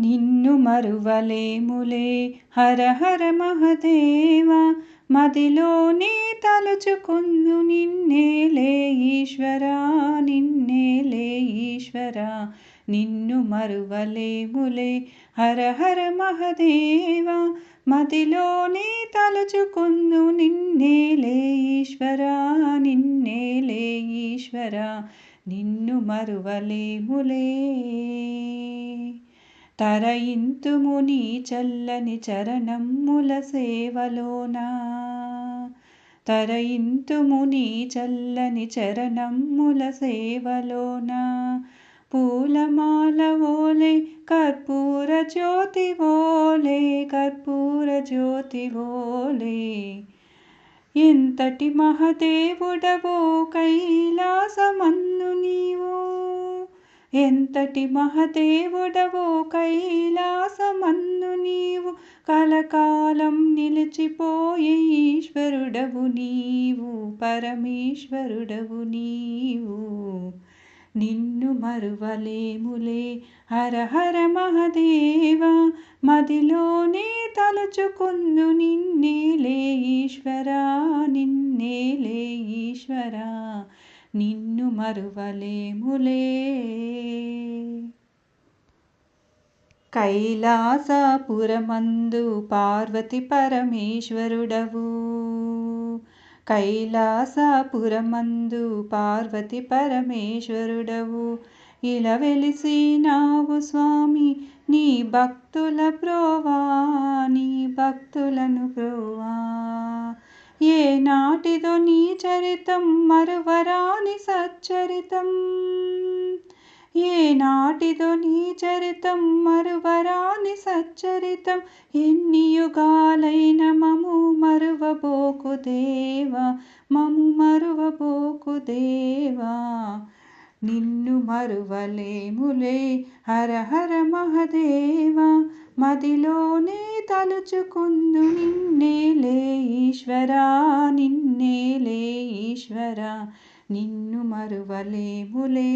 నిన్ను మరువలేములే హర హర మహదేవా, మదిలోనే తలుచుకుందు నిన్నేలే ఈశ్వరా, నిన్నేలే ఈశ్వరా. నిన్ను మరువలేములే హర హర మహదేవా, మదిలోనే తలుచుకుందు నిన్నేలే ఈశ్వరా, నిన్నేలే ఈశ్వరా. నిన్ను మరువలేములే. తరయింతుము నీ చల్లని చరణమ్ముల సేవలోనా, తరయింతుము నీ చల్లని చరణమ్ముల సేవలోనా. పూలమాల ఓలే కర్పూర జ్యోతి ఓలే, కర్పూర జ్యోతి ఓలే. ఎంతటి మహదేవుడవో కైలాసమందు నీవు, ఎంతటి మహదేవుడవో కైలాసమందు నీవు. కలకాలం నిలిచిపోయే ఈశ్వరుడవు నీవు, పరమేశ్వరుడవు నీవు. నిన్ను మరువలేములే హర హర మహదేవా, మదిలోనే తలుచుకుందు నిన్నేలే ఈశ్వరా, నిన్నేలే ఈశ్వరా. నిన్ను మరువలేములే. కైలాసపురమందు పార్వతి పరమేశ్వరుడవు, కైలాసపురమందు పార్వతి పరమేశ్వరుడవు. ఇలా వెలిసినావు స్వామి నీ భక్తుల ప్రోవా, నీ భక్తులను ప్రోవా. ఏ నాటిదో నీ చరితం మరువరాని సచ్చరితం, ఏ నాటిదో నీ చరితం మరువరాని సచ్చరితం. ఎన్ని యుగాలైన మము మరువబోకు దేవా, మము మరువబోకు దేవా. నిన్ను మరువలేములే హర హర మహదేవా, మదిలోనే తలుచుకుందు నిన్నేలే ఈశ్వరా, నిన్నేలే ఈశ్వరా. నిన్ను మరువలేములే.